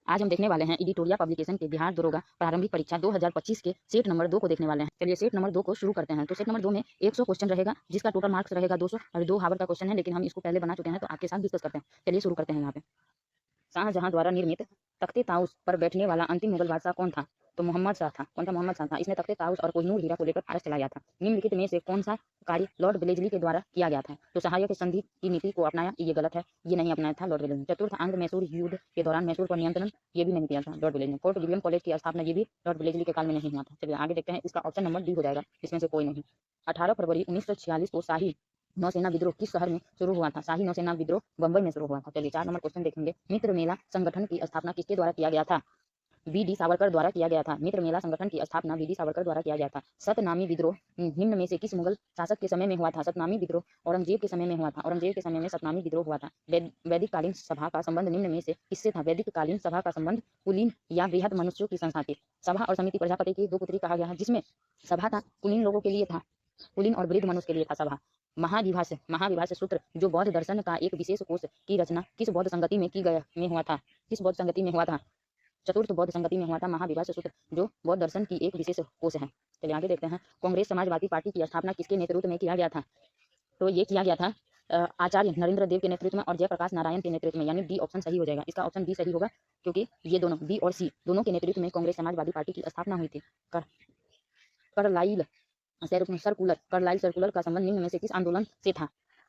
आज हम देखने वाले हैं एडिटोरिया पब्लिकेशन के बिहार दरोगा प्रारंभिक परीक्षा 2025 के सेट नंबर 2 को देखने वाले हैं। चलिए सेट नंबर 2 को शुरू करते हैं। तो सेट नंबर 2 में 100 क्वेश्चन रहेगा, जिसका टोटल मार्क्स रहेगा 200 और 2 हावर का क्वेश्चन है, लेकिन हम इसको पहले बना चुके हैं तो आपके साथ डिस्कस करते हैं। चलिए शुरू करते हैं। यहाँ पे शाहजहां द्वारा निर्मित तख्ते ताउस पर बैठने वाला अंतिम मुगल बादशाह कौन था? तो मोहम्मद शाह था। कौन था? मोहम्मद शाह था। इसने तख्ते ताउस और कोहिनूर हीरा को लेकर भारत चलाया था। निम्नलिखित में से कौन सा कार्य लॉर्ड ब्लेजली के द्वारा किया गया था? तो सहायक संधि की नीति को अपनाया, ये गलत है, ये नहीं अपनाया था लॉर्ड ब्लेजली ने। चतुर्थ, आंग्ल मैसूर युद्ध के दौरान मैसूर पर नियंत्रण, ये भी नहीं किया था लॉर्ड ब्लेजली ने। फोर्थ, विलियम कॉलेज की स्थापना, ये भी लॉर्ड ब्लेजली के काल में नहीं हुआ था। चलिए आगे देखते हैं। इसका ऑप्शन नंबर डी हो जाएगा, इसमें से कोई नहीं। 18 फरवरी 1946 को शाही नौसेना विद्रोह किस शहर में शुरू हुआ था? शाही नौसेना विद्रोह बंबई में शुरू हुआ था। चलिए 4 नंबर क्वेश्चन देखेंगे। मित्र मेला संगठन की स्थापना किसके द्वारा किया गया था? वी.डी. सावरकर द्वारा किया गया था। मित्र मेला संगठन की स्थापना वी.डी. सावरकर द्वारा किया गया था। सतनामी विद्रोह निम्न में से किस मुगल शासक के समय में हुआ था? सतनामी विद्रोह औरंगजेब के समय में हुआ था। औरंगजेब के समय में सतनामी विद्रोह हुआ था। वैदिक कालीन सभा का संबंध निम्न में से किससे था? वैदिक कालीन सभा का संबंध कुलीन या बृहद मनुष्यों की संस्था थी। सभा और समिति प्रजापति की 2 पुत्री कहा गया है, जिसमें सभा था कुलीन लोगों के लिए था, कुलीन और वृद्ध मनुष्य के लिए था सभा। महाविभाष सूत्र जो बौद्ध दर्शन का एक विशेष कोष की रचना किस बौद्ध संगति में की गया में हुआ था? किस बौद्ध संगति में हुआ था? चतुर्थ बौद्ध संगति में हुआ था महाविभाष सूत्र, जो बौद्ध दर्शन की एक विशेष कोष है। चलिए आगे देखते हैं। कांग्रेस समाजवादी पार्टी की स्थापना किसके नेतृत्व में किया गया था? तो ये किया गया था आचार्य नरेंद्र देव के नेतृत्व में और जयप्रकाश नारायण के नेतृत्व में, यानी डी ऑप्शन सही हो जाएगा। इसका ऑप्शन बी सही होगा, क्योंकि ये दोनों बी और सी दोनों के नेतृत्व में कांग्रेस समाजवादी पार्टी की स्थापना हुई थी। करलाइल सर्कुलर का संबंध निम्न में से किस आंदोलन से था?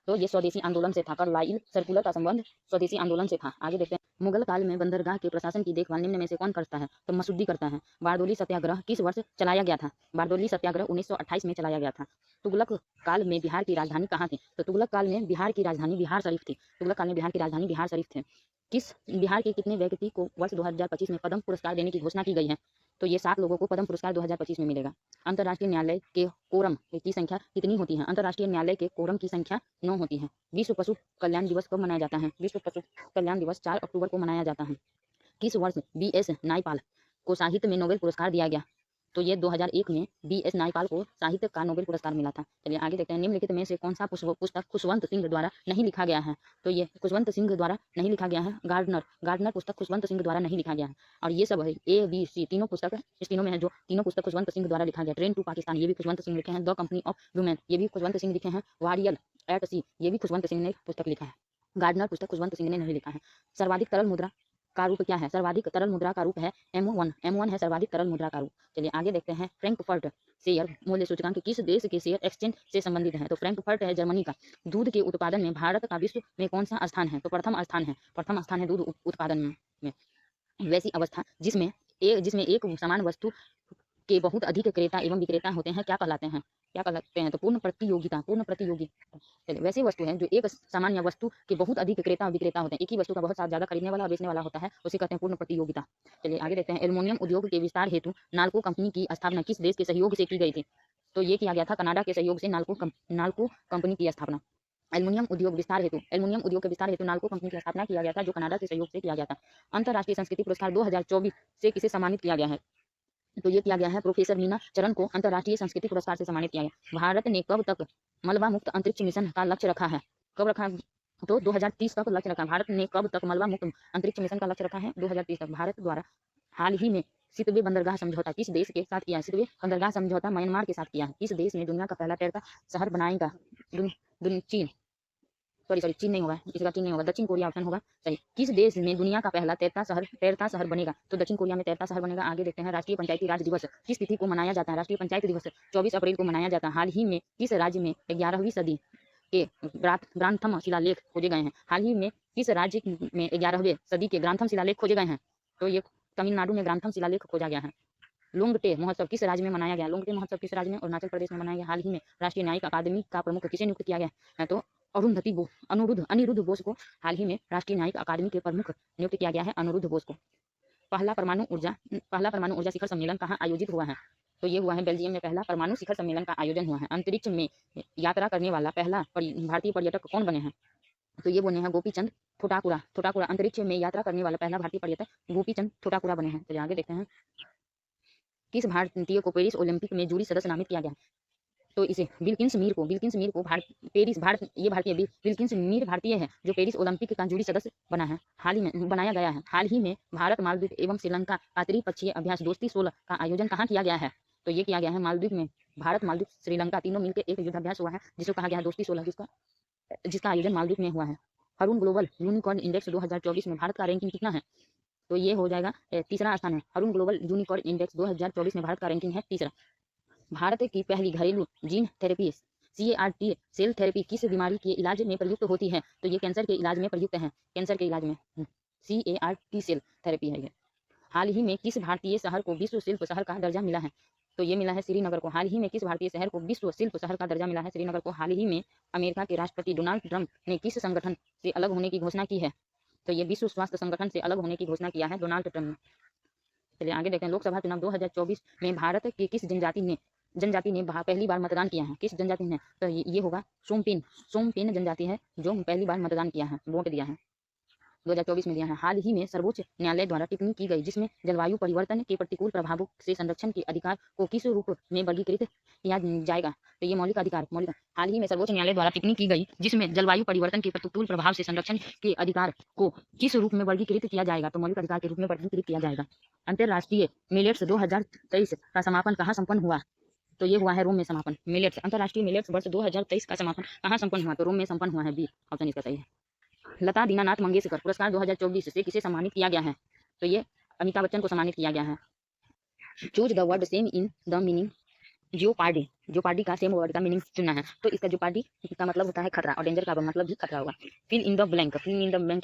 तो ये स्वदेशी आंदोलन से था। करलाइल सर्कुलर का संबंध स्वदेशी आंदोलन से था। आगे देखते हैं। मुगल काल में बंदरगाह के प्रशासन की देखभाल निम्न में से कौन करता है? तो मसूदी करता है। बारदोली सत्याग्रह किस वर्ष चलाया गया था? बारदोली सत्याग्रह 1928 में चलाया गया था। तुगलक काल में बिहार की राजधानी कहाँ थी? तो तुगलक काल में बिहार की राजधानी बिहार शरीफ थी। तुगलक काल में बिहार की राजधानी बिहार शरीफ थी। किस बिहार के कितने व्यक्ति को वर्ष 2025 में पद्म पुरस्कार देने की घोषणा की गई है? तो ये 7 लोगों को पद्म पुरस्कार 2025 में मिलेगा। अंतर्राष्ट्रीय न्यायालय के कोरम की संख्या कितनी होती है? अंतर्राष्ट्रीय न्यायालय के कोरम की संख्या 9 होती है। विश्व पशु कल्याण दिवस कब मनाया जाता है? विश्व पशु कल्याण दिवस 4 अक्टूबर को मनाया जाता है। किस वर्ष बी.एस. नायपाल को साहित्य में नोबेल पुरस्कार दिया गया? तो ये 2001 में बी.एस. नायपाल को साहित्य का नोबेल पुरस्कार मिला था। चलिए आगे देखते हैं। निम्नलिखित में से कौन सा पुस्तक खुशवंत सिंह द्वारा नहीं लिखा गया है? तो ये खुशवंत सिंह द्वारा नहीं लिखा गया है। गार्डनर पुस्तक खुशवंत सिंह द्वारा नहीं लिखा गया है। और ये सब है ए बी सी तीनों पुस्तक इस तीनों में है, जो तीनों पुस्तक खुशवंत सिंह द्वारा लिखा गया। ट्रेन टू पाकिस्तान, ये भी खुशवंत सिंह लिखे हैं। द कंपनी ऑफ वुमेन, ये भी खुशवंत सिंह लिखे हैं। वॉरियर एट सी, ये भी खुशवंत सिंह ने पुस्तक लिखा है। गार्डनर पुस्तक खुशवंत सिंह ने नहीं लिखा है। सर्वाधिक तरल मुद्रा का रूप क्या है? सर्वाधिक तरल मुद्रा का रूप है M1 है सर्वाधिक तरल मुद्रा का रूप। चलिए आगे देखते हैं। फ्रैंकफर्ट शेयर मूल्य सूचकांक किस देश के शेयर एक्सचेंज से संबंधित है? तो फ्रैंकफर्ट है जर्मनी का। दूध के उत्पादन में भारत का विश्व में कौन सा स्थान है? तो प्रथम स्थान है दूध उत्पादन में। वैसी अवस्था जिसमें एक समान वस्तु के बहुत अधिक क्रेता एवं विक्रेता होते हैं, क्या कहलाते हैं? तो पूर्ण प्रतियोगिता। चलिए वैसी वस्तु है जो एक सामान्य वस्तु के बहुत अधिक क्रेता और विक्रेता होते हैं। एक ही वस्तु का बहुत ज्यादा खरीदने वाला और बेचने वाला होता है, उसे कहते हैं पूर्ण प्रतियोगिता। चलिए आगे देखते हैं। एल्युमिनियम उद्योग के विस्तार हेतु नाल्को कंपनी की स्थापना किस देश के सहयोग से की गई थी? तो ये किया गया था कनाडा के सहयोग से नाल्को कंपनी की स्थापना। एल्युमिनियम उद्योग के विस्तार हेतु नाल्को कंपनी की स्थापना किया गया था, जो कनाडा के सहयोग से किया गया था। अंतर्राष्ट्रीय संस्कृति पुरस्कार 2024 से किसे सम्मानित किया गया है? तो ये किया गया है प्रोफेसर मीना चरण को अंतर्राष्ट्रीय संस्कृति पुरस्कार से सम्मानित किया गया। भारत ने कब तक मलबा मुक्त अंतरिक्ष मिशन का लक्ष्य रखा है? कब रखा? तो 2030 तक लक्ष्य रखा। भारत ने कब तक मलबा मुक्त अंतरिक्ष मिशन का लक्ष्य रखा है? 2030 तक। भारत द्वारा हाल ही में सितवे बंदरगाह समझौता किस देश के साथ किया है? सितवे बंदरगाह समझौता म्यांमार के साथ किया है। किस देश में दुनिया का पहला तैरता शहर बनाएगा? चीन नहीं होगा, इसका चीन नहीं होगा, दक्षिण कोरिया ऑप्शन होगा सही। किस देश में दुनिया का पहला तैरता शहर बनेगा? तो दक्षिण कोरिया में तैरता शहर बनेगा। आगे देखते हैं। राष्ट्रीय पंचायती राज दिवस किस तिथि को मनाया जाता है? राष्ट्रीय पंचायत दिवस 24 अप्रैल को मनाया जाता है। हाल ही में किस राज्य में 11वीं सदी के ग्रंथम शिलालेख खोजे गए हैं? हाल ही में किस राज्य में 11वीं सदी के ग्रंथम शिलालेख खोजे गए हैं? तो ये तमिलनाडु में ग्रंथम शिलालेख खोजा गया है। लोंगटे महोत्सव किस राज्य में मनाया गया? लोंगटे महोत्सव किस राज्य में? अरुणाचल प्रदेश में मनाया गया। हाल ही में राष्ट्रीय न्यायिक अकादमी का प्रमुख किसे नियुक्त किया गया है? तो अनिरुद्ध बोस को हाल ही में राष्ट्रीय न्यायिक अकादमी के प्रमुख नियुक्त किया गया है, अनिरुद्ध बोस को। पहला परमाणु ऊर्जा शिखर सम्मेलन कहाँ आयोजित हुआ है? तो ये हुआ है बेल्जियम में। पहला परमाणु शिखर सम्मेलन का आयोजन हुआ है। अंतरिक्ष में यात्रा करने वाला पहला भारतीय पर्यटक कौन बने हैं? तो ये बने हैं गोपीचंद ठोटाकुरा। अंतरिक्ष में यात्रा करने वाला पहला भारतीय पर्यटक गोपीचंद ठोटाकुरा बने हैं। चलिए आगे देखते हैं। किस भारतीय को पेरिस ओलंपिक में जूरी सदस्य नामित किया गया? तो इसे विल्किंस मीर को पेरिस भारत ये भारतीय विल्किंस मीर भारतीय है जो पेरिस ओलंपिक का जूरी सदस्य बना है हाल ही में बनाया गया है। हाल ही में भारत मालदीव एवं श्रीलंका का त्रिपक्षीय अभ्यास दोस्ती 16 का आयोजन कहाँ किया गया है? तो ये किया गया है मालदीव में। भारत मालदीव श्रीलंका तीनों मिलकर एक युद्धाभ्यास हुआ है जिसको कहा गया है दोस्ती 16, जिसका आयोजन मालदीव में हुआ है। हरून ग्लोबल यूनिकॉर्न इंडेक्स 2024 में भारत का रैंकिंग कितना है? तो ये हो जाएगा तीसरा स्थान है। हरून ग्लोबल यूनिकॉर्न इंडेक्स 2024 में भारत का रैंकिंग है तीसरा। भारत की पहली घरेलू gene therapy CAR-T cell therapy किस बीमारी के इलाज में प्रयुक्त होती है? तो ये कैंसर के इलाज में प्रयुक्त है। कैंसर के इलाज में CAR-T सेल थेरेपी है ये। हाल ही में किस भारतीय शहर को विश्व शिल्प शहर का दर्जा मिला है? तो ये मिला है श्रीनगर को। हाल ही में किस भारतीय शहर को विश्व शिल्प शहर का दर्जा मिला है? श्रीनगर को। हाल ही में अमेरिका के राष्ट्रपति डोनाल्ड ट्रंप ने किस संगठन से अलग होने की घोषणा की है? तो ये विश्व स्वास्थ्य संगठन से अलग होने की घोषणा किया है डोनाल्ड ट्रंप ने। चलिए आगे देखते हैं। लोकसभा चुनाव 2024 में भारत के किस जनजाति ने पहली बार मतदान किया है? किस जनजाति ने? तो ये होगा सोमपेन जनजाति है जो पहली बार मतदान किया है, वोट दिया है 2024 में दिया है। हाल ही में सर्वोच्च न्यायालय द्वारा टिप्पणी की गई जिसमें जलवायु परिवर्तन के प्रतिकूल प्रभावों से संरक्षण के अधिकार को किस रूप में वर्गीकृत किया जाएगा? तो ये मौलिक अधिकार हाल ही में सर्वोच्च न्यायालय द्वारा टिप्पणी की गई जिसमें जलवायु परिवर्तन के प्रतिकूल प्रभाव से संरक्षण के अधिकार को किस रूप में वर्गीकृत किया जाएगा? तो मौलिक अधिकार के रूप में वर्गीकृत किया जाएगा। अंतर्राष्ट्रीय मिलेट्स 2023 का समापन कहाँ संपन्न हुआ? तो ये हुआ है रोम में समापन। मिलेट्स अंतर्राष्ट्रीय मिलेट्स वर्ष 2023 का समापन कहाँ संपन्न हुआ? तो रोम में संपन्न हुआ है। बी ऑप्शन इसका सही है। लता दीनानाथ मंगेशकर पुरस्कार 2024 से किसे सम्मानित किया गया है? तो ये अमिताभ बच्चन को सम्मानित किया गया है। Choose the word same in the meaning jeopardy का सेम वर्ड का मीनिंग चुनना है। तो इसका जियोपार्डी का मतलब होता है खतरा और डेंजर का मतलब भी खतरा होगा। फिल इन द ब्लैंक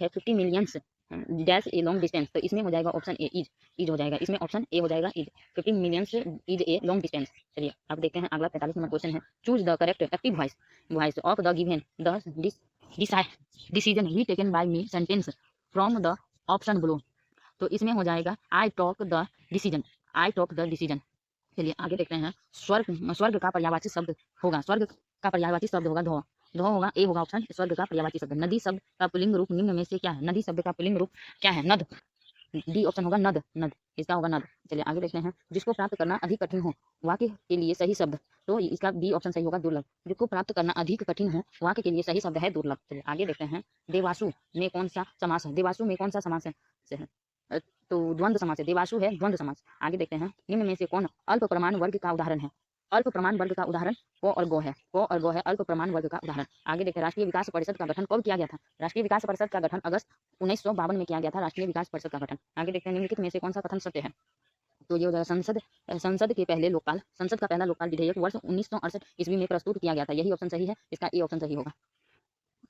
है 50 मिलियंस डैश ए लॉन्ग डिस्टेंस। तो इसमें हो जाएगा ऑप्शन ए इज हो जाएगा। इसमें ऑप्शन ए हो जाएगा is 50 millions is a long distance. चलिए अब देखते हैं अगला 45 नंबर क्वेश्चन है। Choose the correct active voice of the given the decision we taken by me sentence from the option below. तो इसमें हो जाएगा आई टॉक द डिसीजन। चलिए आगे देखते हैं। स्वर्ग का पर्यायवाची शब्द होगा धो होगा। ए होगा ऑप्शन स्वर्ग का पर्यायवाची शब्द। नदी शब्द का पुल्लिंग रूप निम्न में से क्या है? नदी शब्द का पुल्लिंग रूप क्या है? नद। डी ऑप्शन होगा नद इसका होगा नद। चलिए आगे देखते हैं। जिसको प्राप्त करना अधिक कठिन हो वाक्य के लिए सही शब्द। तो इसका बी ऑप्शन सही होगा दुर्लभ। जिसको प्राप्त करना अधिक कठिन हो वाक्य के लिए सही शब्द है दुर्लभ। चलिए आगे देखते हैं। देवासु में कौन सा समास है? देवासु में कौन सा समास है? तो द्वंद्व समास है। देवासु है द्वंद्व समास। आगे देखते हैं। निम्न में से कौन अल्प प्रमाण वर्ग का उदाहरण है? अल्प प्रमाण वर्ग का उदाहरण को और गो है अल्प प्रमाण वर्ग का उदाहरण। आगे देखते हैं। राष्ट्रीय विकास परिषद का गठन कब किया गया था? राष्ट्रीय विकास परिषद का गठन अगस्त 1952 में किया गया था। राष्ट्रीय विकास परिषद का गठन। आगे देखते हैं। निम्नलिखित में से कौन सा कथन सत्य है? तो ये हो जाएगा संसद का पहला लोकपाल विधेयक वर्ष 1968 ईस्वी में प्रस्तुत किया गया था। यही ऑप्शन सही है। इसका ए ऑप्शन सही होगा।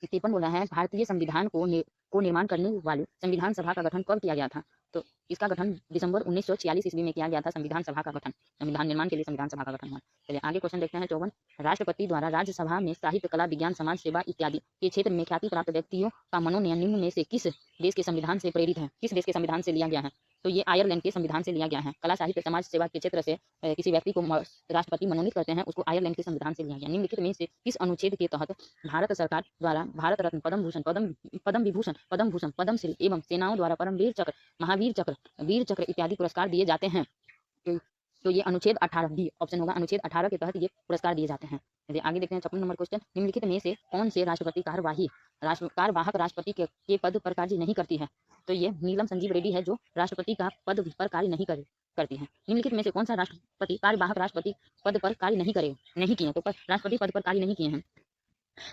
53 बोला है। भारतीय संविधान को निर्माण करने वाले संविधान सभा का गठन कब किया गया था? तो इसका गठन दिसंबर 1946 ईस्वी में किया गया था। संविधान सभा का गठन, संविधान निर्माण के लिए संविधान सभा का गठन हुआ। चलिए आगे क्वेश्चन देखते हैं। 54 राष्ट्रपति द्वारा राज्यसभा में साहित्य, कला, विज्ञान, समाज सेवा इत्यादि के क्षेत्र में ख्याति प्राप्त व्यक्तियों का मनोनयन निम्न में से किस देश के संविधान से प्रेरित है? किस देश के संविधान से लिया गया है? तो ये आयरलैंड के संविधान से लिया गया है। कला, साहित्य, समाज सेवा के क्षेत्र से किसी व्यक्ति को राष्ट्रपति मनोनीत करते हैं, उसको आयरलैंड के संविधान से लिया गया। निम्नलिखित में से किस अनुच्छेद के तहत भारत सरकार द्वारा भारत रत्न, पद्म भूषण, पद्म विभूषण, पद्म भूषण, पद्मश्री एवं सेनाओं द्वारा परमवीर चक्र, महावीर चक्र, वीर चक्र इत्यादि पुरस्कार दिए जाते हैं? तो ये अनुच्छेद 18 डी ऑप्शन होगा। अनुच्छेद 18 के तहत ये पुरस्कार दिए जाते हैं। चलिए आगे देखते हैं। 56 नंबर क्वेश्चन। निम्नलिखित में से कौन से राष्ट्रपति कार्यवाहक राष्ट्रपति के पद पर कार्य नहीं करती है? तो ये नीलम संजीव रेड्डी है जो राष्ट्रपति का पद पर कार्य नहीं करती है। निम्नलिखित में से कौन सा राष्ट्रपति कार्यवाहक राष्ट्रपति पद पर कार्य नहीं किए? तो राष्ट्रपति पद पर कार्य नहीं किए हैं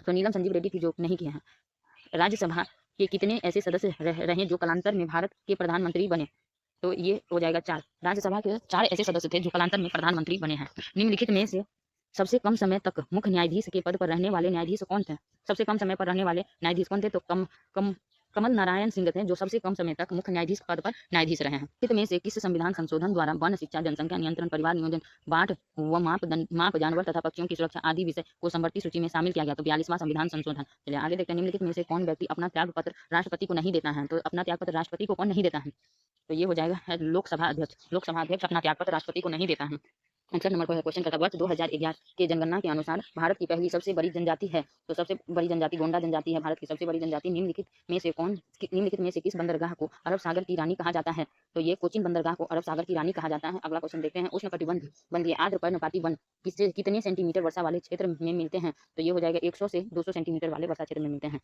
तो नीलम संजीव रेड्डी की जो नहीं किए हैं। राज्यसभा के कितने ऐसे सदस्य रहे जो कालांतर में भारत के प्रधानमंत्री बने? तो ये हो जाएगा 4। राज्यसभा के 4 ऐसे सदस्य थे जो कालांतर में प्रधानमंत्री बने हैं। निम्नलिखित में से सबसे कम समय तक मुख्य न्यायाधीश के पद पर रहने वाले न्यायाधीश कौन थे? सबसे कम समय पर रहने वाले न्यायाधीश कौन थे? तो कमल नारायण सिंह थे जो सबसे कम समय तक मुख्य न्यायाधीश पद पर न्यायाधीश रहे हैं। निम्नलिखित में से किस संविधान संशोधन द्वारा वन शिक्षा, जनसंख्या नियंत्रण, परिवार नियोजन, बाढ़ व माप, जानवर तथा पक्षियों की सुरक्षा आदि विषय को समवर्ती सूची में शामिल किया गया? तो 42वां संविधान संशोधन। चलिए आगे देखते हैं। निम्नलिखित में से कौन व्यक्ति अपना त्याग पत्र राष्ट्रपति को नहीं देता है? तो अपना त्याग पत्र राष्ट्रपति को कौन नहीं देता है? तो ये हो जाएगा लोकसभा अध्यक्ष। लोकसभा अध्यक्ष अपना त्यागपत्र राष्ट्रपति को नहीं देता है। 61 नंबर पर क्वेश्चन का था, वर्ष 2011 के जनगणना के अनुसार भारत की पहली सबसे बड़ी जनजाति है। तो सबसे बड़ी जनजाति गोंडा जनजाति है भारत की सबसे बड़ी जनजाति। निम्नलिखित में से किस बंदरगाह को अरब सागर की रानी कहा जाता है? तो ये कोचिन बंदरगाह को अरब सागर की रानी कहा जाता है। अगला क्वेश्चन देखते हैं, उष्णकटिबंधीय आर्द्र पर्णपाती वन किससे कितने सेंटीमीटर वर्षा वाले क्षेत्र में मिलते हैं? तो ये हो जाएगा 100 से 200 सेंटीमीटर वाले वर्षा क्षेत्र में मिलते हैं।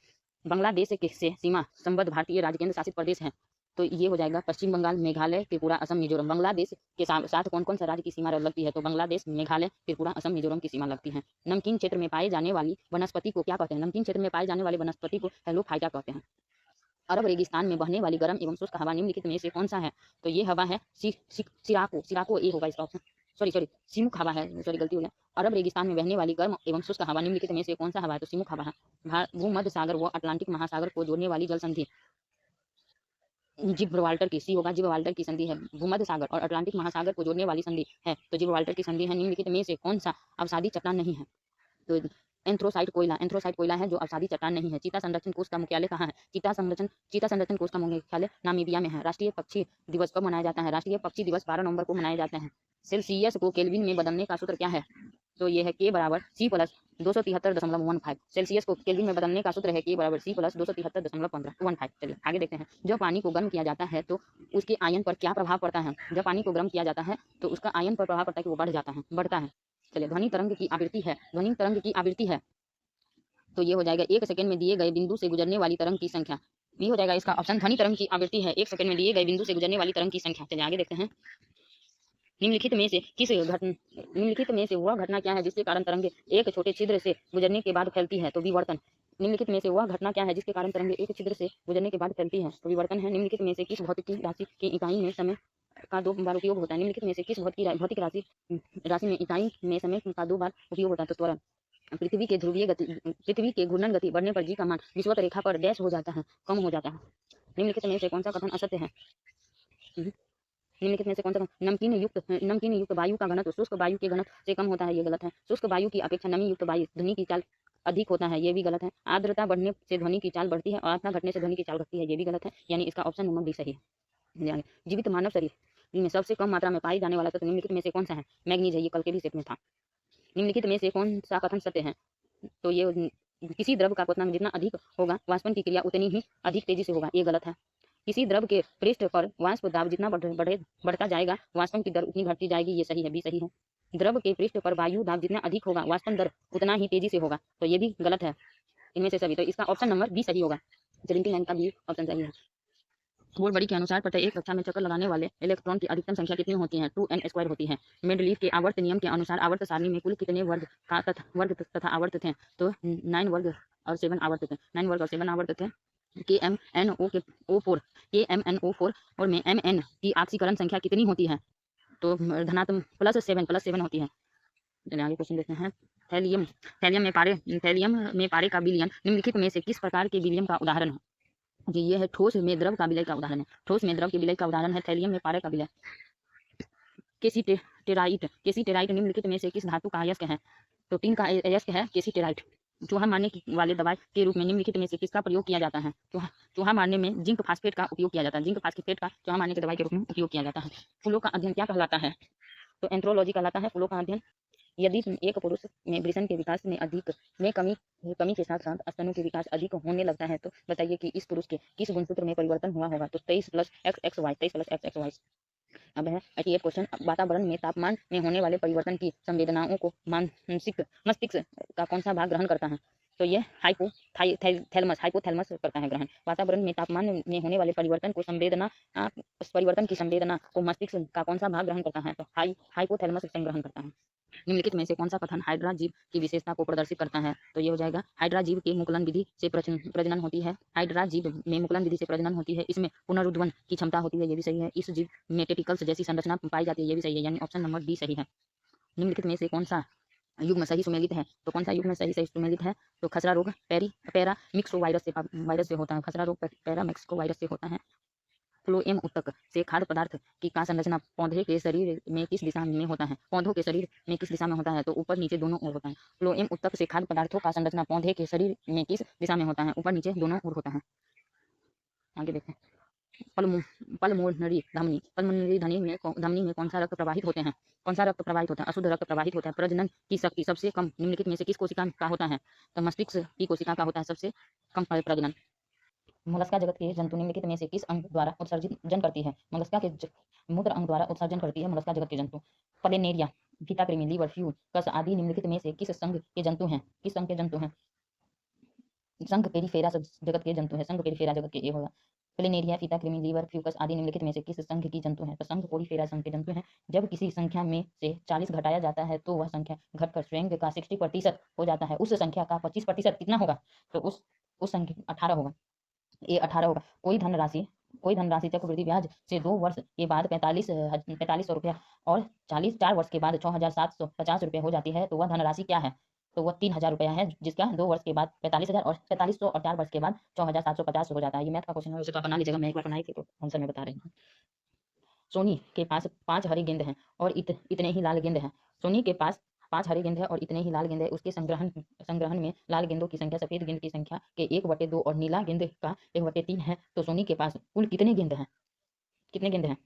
बांग्लादेश से सीमा संबद्ध भारतीय राज्य केंद्र शासित प्रदेश है। तो ये हो जाएगा पश्चिम बंगाल, मेघालय, त्रिपुरा, असम, मिजोरम। बांग्लादेश के साथ कौन कौन सा राज्य की सीमा लगती है? तो बांग्लादेश, मेघालय, त्रिपुरा, असम, मिजोरम की सीमा लगती है। नमकीन क्षेत्र में पाए जाने वाली वनस्पति को क्या कहते हैं? नमकीन क्षेत्र में पाए जाने वाली वनस्पति को हेलोफाइटा कहते हैं। अरब रेगिस्तान में बहने वाली गर्म एवं शुष्क हवा निम्नलिखित में से कौन सा है? तो ये हवा है सिराको ए होगा इसका ऑप्शन। सॉरी सिमुक हवा है, सॉरी गलती हो गया। अरब रेगिस्तान में बहने वाली गर्म एवं शुष्क हवा निम्नलिखित में से कौन सा हवा है? तो सिमुक हवा है। भूमध्य सागर व अटलांटिक महासागर को जोड़ने वाली जल संधि जिब्राल्टर की सी होगा, जिब्राल्टर की संधि है। भूमध्य सागर और अटलांटिक महासागर को जोड़ने वाली संधि है, तो जिब्राल्टर की संधि है। निम्नलिखित में से कौन सा अवसादी चट्टान नहीं है? तो एंथ्रोसाइट कोयला है जो अवसादी चट्टान नहीं है। चीता संरक्षण कोष का मुख्यालय कहाँ है? चीता संरक्षण कोष का मुख्यालय नामीबिया में है। राष्ट्रीय पक्षी दिवस कब मनाया जाता है? राष्ट्रीय पक्षी दिवस 12 नवंबर को मनाया जाता है। सेल्सियस को केल्विन में बदलने का सूत्र क्या है? तो ये है K बराबर C प्लस 273.15। सेल्सियस को केल्विन में बदलने का सूत्र है K बराबर C प्लस 273.15। चलिए आगे देखते हैं। जब पानी को गर्म किया जाता है तो उसके आयन पर क्या प्रभाव पड़ता है? जब पानी को गर्म किया जाता है तो उसका आयन पर प्रभाव पड़ता है कि वो बढ़ता है। चलिए ध्वनि तरंग की आवृत्ति है। तो ये हो जाएगा 1 सेकंड में दिए गए बिंदु से गुजरने वाली तरंग की संख्या। ये हो जाएगा इसका ऑप्शन। ध्वनि तरंग की आवृत्ति है 1 सेकंड में दिए गए बिंदु से गुजरने वाली तरंग की संख्या। चलिए आगे देखते हैं। निम्नलिखित में से वह घटना क्या है जिसके कारण तरंगे एक छोटे छिद्र से गुजरने के बाद फैलती है? तो विवर्तन। निम्नलिखित में से वह घटना क्या है जिसके कारण तरंगे एक छिद्र से गुजरने के बाद फैलती है? तो विवर्तन है। निम्नलिखित में से किस भौतिकी राशि की इकाई में समय का 2 बार उपयोग होता है? निम्नलिखित में से किस भौतिक राशि में इकाई में समय का 2 बार उपयोग होता है? तो त्वरण। पृथ्वी के घूर्णन गति बढ़ने पर जी का मान विषुवत रेखा पर डैश हो जाता है, कम हो जाता है। निम्नलिखित में से कौन सा कथन असत्य है? निम्नलिखित में से कौन सा? नमकीन युक्त वायु का घनत्व शुष्क वायु के घनत्व से कम होता है, ये गलत है। शुष्क वायु की अपेक्षा नमी युक्त वायु ध्वनि की चाल अधिक होता है, ये भी गलत है। आर्द्रता बढ़ने से ध्वनि की चाल बढ़ती है और आर्द्रता घटने से ध्वनि की चाल घटती है, ये भी गलत है। यानी इसका ऑप्शन नंबर बी सही है। जीवित मानव शरीर में सबसे कम मात्रा में पाई जाने वाला तत्व निम्नलिखित में से कौन सा है? मैग्नीज है, ये कल के भी सेट में था। निम्नलिखित में से कौन सा कथन सत्य है? तो ये किसी द्रव का क्वथनांक जितना अधिक होगा वाष्पन की क्रिया उतनी ही अधिक तेजी से होगा, ये गलत है। किसी द्रव के पृष्ठ पर वाष्प दाब जितना बढ़ता जाएगा वाष्पन की दर उतनी घटती जाएगी, ये सही है, बी सही है। द्रव के पृष्ठ पर वायु दाब जितना अधिक होगा वाष्पन दर उतना ही तेजी से होगा, तो ये भी गलत है। इनमें से सभी, तो इसका ऑप्शन नंबर बी सही होगा। 79 का भी ऑप्शन सही है। बोर्ड बड़ी के अनुसार प्रत्येक कक्षा में चक्कर लगाने वाले इलेक्ट्रॉन की अधिकतम संख्या कितनी होती है? 2n² होती है। मेंडलीव के आवर्त नियम के अनुसार आवर्त सारणी में कुल कितने वर्ग तथा आवर्त थे? तो 9 वर्ग और 7 आवर्त थे। 9 वर्ग और 7 आवर्त थे। KMNO4 और में Mn की ऑक्सीकरण संख्या कितनी होती है? तो धनात्मक +7 होती है। चलिए आगे क्वेश्चन देखते हैं। थैलियम में पारे का विलयन निम्नलिखित में से किस प्रकार के विलयन का उदाहरण है? जी ये है ठोस में द्रव का विलय का उदाहरण है। ठोस में द्रव के विलय का उदाहरण है थैलियम में पारे का विलय। केसीटेराइट निम्नलिखित में से किस धातु का अयस्क है? तो टीन का अयस्क है केसीटेराइट। चूहा मारने वाले दवाई के रूप में निम्नलिखित में से किसका प्रयोग किया जाता है? चूहा मारने में जिंक फास्फेट का उपयोग किया जाता है। जिंक फास्फेट का चूहा मारने की दवाई के रूप में उपयोग किया जाता है। फूलों का अध्ययन क्या कहलाता है? तो एंथ्रोलॉजी कहलाता है फूलों का अध्ययन। यदि एक पुरुष में वृषण के विकास में कमी के साथ साथ स्तनों के विकास अधिक होने लगता है, तो बताइए कि इस पुरुष के किस गुणसूत्र में परिवर्तन हुआ होगा? तो 23 + XXY। अब है 88 क्वेश्चन। वातावरण में तापमान में होने वाले परिवर्तन की संवेदनाओं को मस्तिष्क का कौन सा भाग ग्रहण करता है? तो ये हाइपोथैलेमस करता है ग्रहण। वातावरण में तापमान में होने वाले परिवर्तन की संवेदना को मस्तिष्क का कौन सा भाग ग्रहण करता है? तो हाइपोथैलेमस ग्रहण करता है। निम्नलिखित में से कौन सा कथन हाइड्रा जीव की विशेषता को प्रदर्शित करता है? तो ये हो जाएगा हाइड्रा जीव के मुकुलन विधि से प्रजनन होती है। हाइड्रा जीव में मुकुलन विधि से प्रजनन होती है। इसमें पुनरुद्वन की क्षमता होती है, ये भी सही है। इस जीव में टेटिकल्स जैसी संरचना पाई जाती है, ये भी सही है। यानी ऑप्शन नंबर डी सही है। निम्नलिखित में से कौन सा युग्म सही सुमेलित है? तो कौन सा युग्म सही सुमेलित है? तो खसरा रोग पैरा मिक्सो वायरस से होता है। खसरा रोग पैरा मिक्सो वायरस से होता है। फ्लोएम उत्तक से खाद्य पदार्थ की का संरचना पौधे के शरीर में किस दिशा में होता है? पौधों के शरीर में किस दिशा में होता है? तो ऊपर नीचे दोनों ओर होता है। फ्लोएम उत्तक से खाद्य पदार्थों का संरचना पौधे के शरीर में किस दिशा में होता है? ऊपर नीचे दोनों ओर होता है। आगे देखते हैं। धमनी में कौन सा रक्त प्रवाहित होते हैं? कौन सा रक्त प्रवाहित होता है? अशुद्ध रक्त प्रवाहित होता है। प्रजनन की शक्ति सबसे कम निम्नलिखित में से किस कोशिका का होता है? तो मस्तिष्क की कोशिका का होता है सबसे कम प्रजनन। मोलस्का जगत के जंतु निम्नलिखित में से किस अंग द्वारा उत्सर्जन करती है? मोलस्का के मूत्र अंग द्वारा उत्सर्जन करती है मोलस्का जगत के जंतु। प्लेनेरिया, फीता कृमि, लीवर, फ्यू, कस आदि निम्नलिखित में से किस संघ के जंतु हैं? किस संघ के जंतु हैं? संघ पेरिफेरा जगत के जंतु हैं। संघ पेरिफेरा जगत के ये होगा। प्लेनेरिया, फीता कृमि, लीवर, फ्यूकस आदि निम्नलिखित में से किस संघ की जंतु हैं? तो संघ पोलिफेरा संघ के जंतु हैं। जब किसी संख्या में से 40 घटाया जाता है तो वह संख्या घटकर स्वयं का 60% हो जाता है। उस संख्या का 25% कितना होगा? तो उस संख्या 18 होगा। ये 18 होगा। कोई धनराशि चक्रवृद्धि ब्याज से 2 वर्ष के बाद 4500 रुपया और 4 वर्ष के बाद 6750 रुपये हो जाती है, तो वह धनराशि क्या है? तो वह 3000 रुपया है, जिसका 2 वर्ष के बाद 45,000 और 4500 और 4 वर्ष के बाद 6750 हो जाता है। ये मैथ का क्वेश्चन है, उसे तो आप बना लीजिएगा, मैं एक बार बनाई थी तो आंसर मैं बता रही हूँ। सोनी के पास 5 हरी गेंद हैं और इतने ही लाल गेंद हैं। सोनी के पास 5 हरी गेंद है और इतने ही लाल गेंद है। उसके संग्रहण में लाल गेंदों की संख्या सफेद गेंद की संख्या के 1/2 और नीला गेंद का 1/3 है। तो सोनी के पास कुल कितने गेंद हैं? कितने गेंद हैं?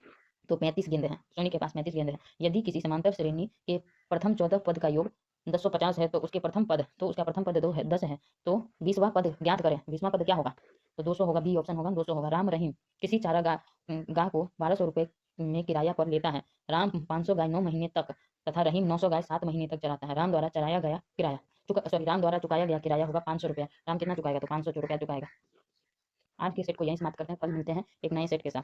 तो 35 गेंद हैं। सोनी के पास 35 गेंद है। यदि किसी समांतर श्रेणी के प्रथम 14 पद का योग 250 है तो उसका प्रथम पद 10 है, तो 20वां पद ज्ञात करें। 20वां पद क्या होगा? तो 200 होगा। बी ऑप्शन होगा, 200 होगा। राम रहीम किसी चारागाह को 1200 रुपये में किराया पर लेता है। राम 500 गाय 9 महीने तक तथा रहीम 900 गाय 7 महीने तक चलाता है। राम द्वारा चुकाया गया किराया होगा 500 रुपया। राम कितना चुकाएगा? तो 500 रुपया चुकाएगा। आज के सेट को यहीं समाप्त करते हैं, कल मिलते हैं एक नए सेट के साथ।